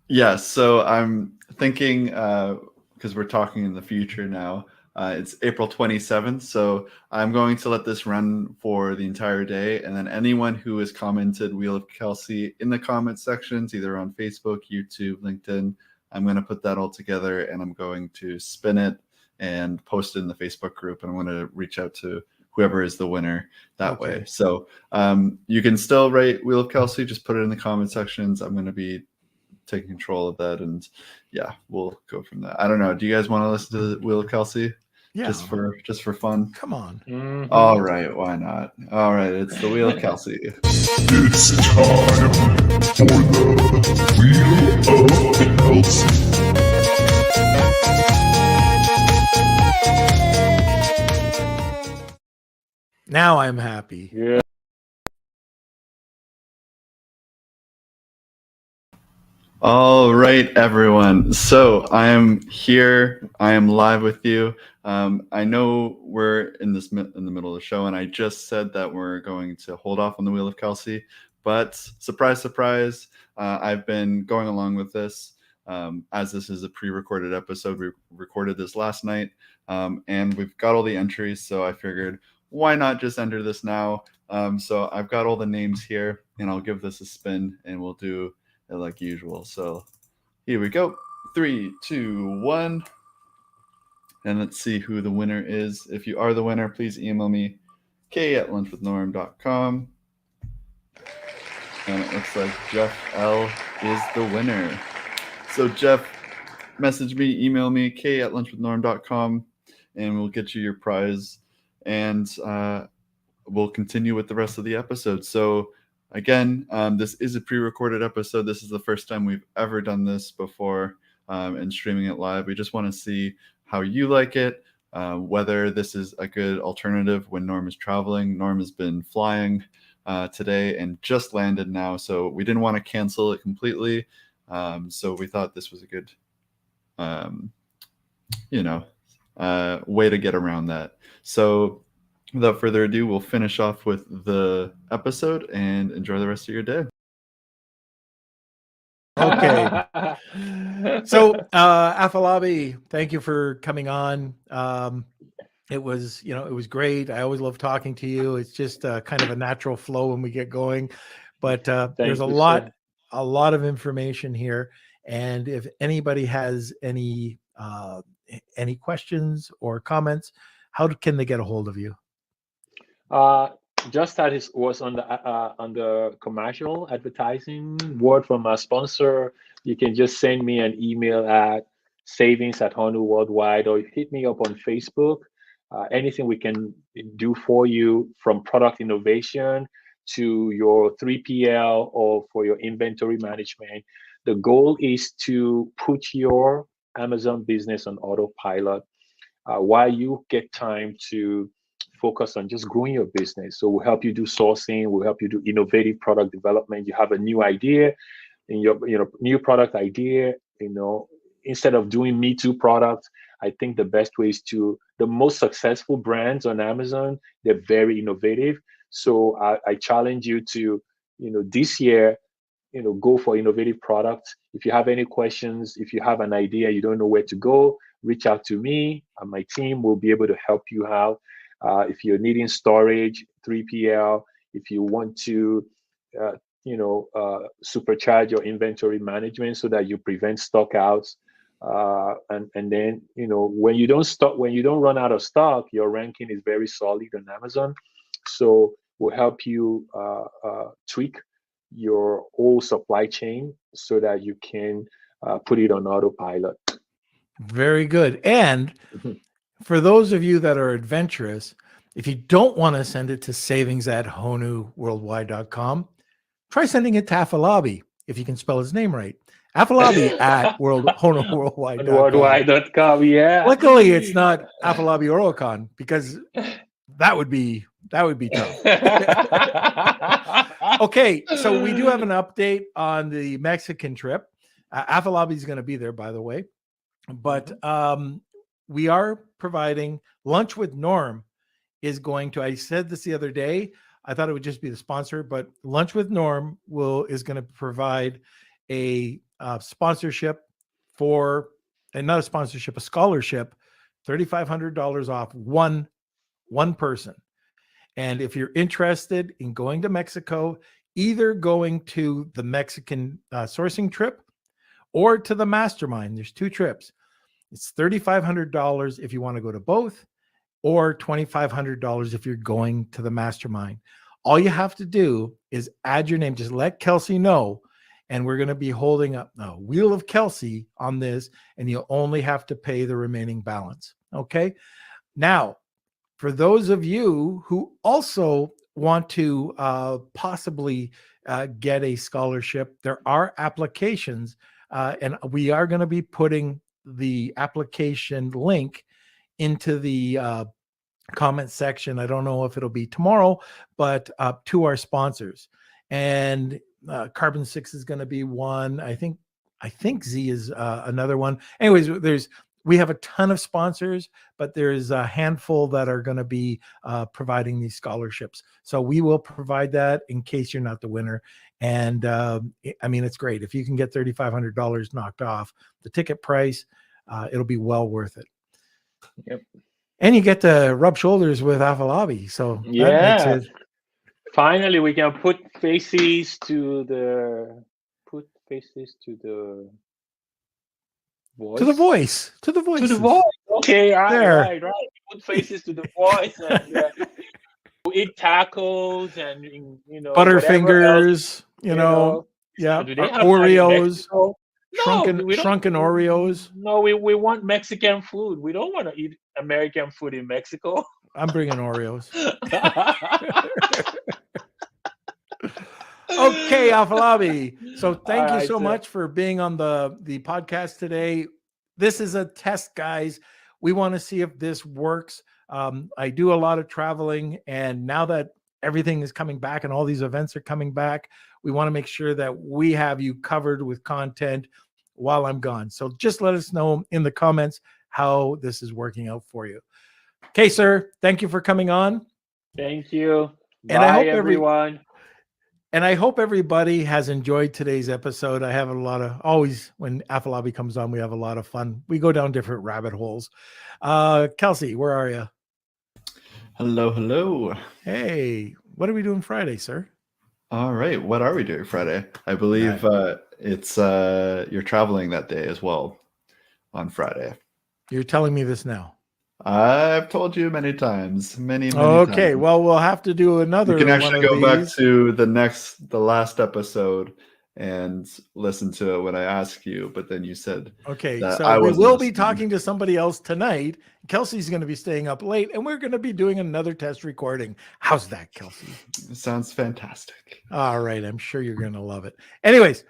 Yes. So I'm thinking, because we're talking in the future now, it's April 27th. So I'm going to let this run for the entire day. And then anyone who has commented Wheel of Kelsey in the comment sections, either on Facebook, YouTube, LinkedIn, I'm going to put that all together, and I'm going to spin it and post it in the Facebook group. And I'm going to reach out to whoever is the winner that way. So you can still write Wheel of Kelsey, just put it in the comment sections. I'm going to be taking control of that, and we'll go from there. I don't know. Do you guys want to listen to the Wheel of Kelsey? Yeah. Just for fun. Come on. Mm-hmm. All right, why not? All right, it's the Wheel of Kelsey. It's time for the Wheel of Kelsey. Now I'm happy. Yeah. All right, everyone. So I am here. I am live with you. I know we're in the middle of the show, and I just said that we're going to hold off on the Wheel of Kelsey. But surprise, surprise, I've been going along with this. As this is a pre-recorded episode, we recorded this last night, and we've got all the entries. So I figured, why not just enter this now? So I've got all the names here, and I'll give this a spin, and we'll do like usual. So here we go. 3, 2, 1. And let's see who the winner is. If you are the winner, please email me, k@lunchwithnorm.com. And it looks like Jeff L is the winner. So Jeff, message me, email me, k@lunchwithnorm.com, and we'll get you your prize. And we'll continue with the rest of the episode. So again, this is a pre-recorded episode. This is the first time we've ever done this before. and streaming it live. We just want to see how you like it, whether this is a good alternative when Norm is traveling. Norm has been flying today and just landed now, so we didn't want to cancel it completely. So we thought this was a good, way to get around that. So without further ado, we'll finish off with the episode and enjoy the rest of your day. Okay. So, Afolabi, thank you for coming on. It was great. I always love talking to you. It's just kind of a natural flow when we get going, but there's a lot of information here. And if anybody has any questions or comments, how can they get a hold of you? Just that it was on the commercial advertising word from our sponsor. You can just send me an email at savings@Honuworldwide, or hit me up on Facebook. Anything we can do for you, from product innovation to your 3PL or for your inventory management. The goal is to put your Amazon business on autopilot while you get time to focus on just growing your business. So we'll help you do sourcing, we'll help you do innovative product development. You have a new idea in your new product idea, instead of doing Me Too products, I think the best way is the most successful brands on Amazon, they're very innovative. So I challenge you to, this year, go for innovative products. If you have any questions, if you have an idea, you don't know where to go, reach out to me and my team will be able to help you out. If you're needing storage, 3PL, if you want to, supercharge your inventory management so that you prevent stock outs, and then when you don't run out of stock, your ranking is very solid on Amazon. So we'll help you tweak your whole supply chain so that you can put it on autopilot. Very good. And for those of you that are adventurous, if you don't want to send it to savings@Honuworldwide.com, try sending it to Afolabi, if you can spell his name right. Afolabi at Honuworldwide.com. Yeah. Luckily, it's not Afolabi Oyerokun, because that would be tough. Okay, so we do have an update on the Mexican trip. Afolabi is going to be there, by the way, but we are providing lunch with Norm. Is going to, I said this the other day, I thought it would just be the sponsor, but Lunch with Norm is going to provide a sponsorship a scholarship, $3,500 off one person. And if you're interested in going to Mexico, either going to the Mexican sourcing trip or to the mastermind, there's 2 trips. It's $3,500 if you want to go to both, or $2,500 if you're going to the mastermind. All you have to do is add your name. Just let Kelsey know, and we're going to be holding up a wheel of Kelsey on this, and you'll only have to pay the remaining balance. Okay. Now, for those of you who also want to possibly get a scholarship, there are applications, and we are going to be putting the application link into the comment section. I don't know if it'll be tomorrow, but to our sponsors. And Carbon 6 is going to be one. I think Z is another one. Anyways, we have a ton of sponsors, but there's a handful that are going to be providing these scholarships. So we will provide that in case you're not the winner. And it's great. If you can get $3,500 knocked off the ticket price, it'll be well worth it. Yep. And you get to rub shoulders with Afolabi. So yeah, that makes it... Finally we can put faces to the voice. To the voice. Okay, right. Put faces to the voice, and we eat tacos and Butterfingers, yeah, Do they have Oreos. No, shrunken Oreos. No, we want Mexican food. We don't want to eat American food in Mexico. I'm bringing Oreos. Okay, Afolabi. So thank All you right, so sir. much for being on the podcast today. This is a test, guys. We want to see if this works. I do a lot of traveling, and now that everything is coming back and all these events are coming back, we want to make sure that we have you covered with content while I'm gone. So just let us know in the comments how this is working out for you. Okay, sir. Thank you for coming on. Thank you. And Bye, I hope everyone. And I hope everybody has enjoyed today's episode. I have a lot of, always when Afolabi comes on, we have a lot of fun. We go down different rabbit holes. Kelsey, where are you? Hello, hello. Hey, what are we doing Friday, sir? All right, what are we doing Friday? I believe it's you're traveling that day as well on Friday. You're telling me this now. I've told you many times, many Okay, times. well, we'll have to do another. You can actually go back these. to the last episode and listen to it when I asked you, but then you said, okay, that so I we wasn't will be listening. talking to somebody else tonight. Kelsey's going to be staying up late, and we're going to be doing another test recording. How's that, Kelsey? It sounds fantastic. All right, I'm sure you're going to love it. Anyways,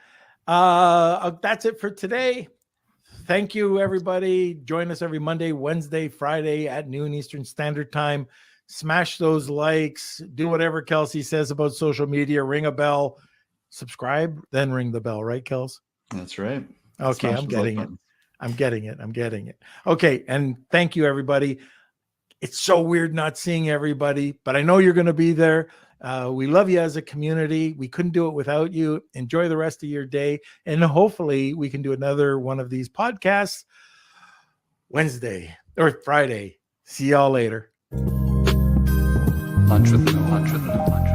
that's it for today. Thank you, everybody. Join us every Monday, Wednesday, Friday at noon Eastern Standard Time. Smash those likes. Do whatever Kelsey says about social media. Ring a bell. Subscribe, then ring the bell. Right, Kels? That's right. Okay, Smash I'm those like getting it. buttons. I'm getting it. Okay, and thank you, everybody. It's so weird not seeing everybody, but I know you're going to be there. We love you as a community. We couldn't do it without you. Enjoy the rest of your day. And hopefully we can do another one of these podcasts Wednesday or Friday. See y'all later. Entrepreneur.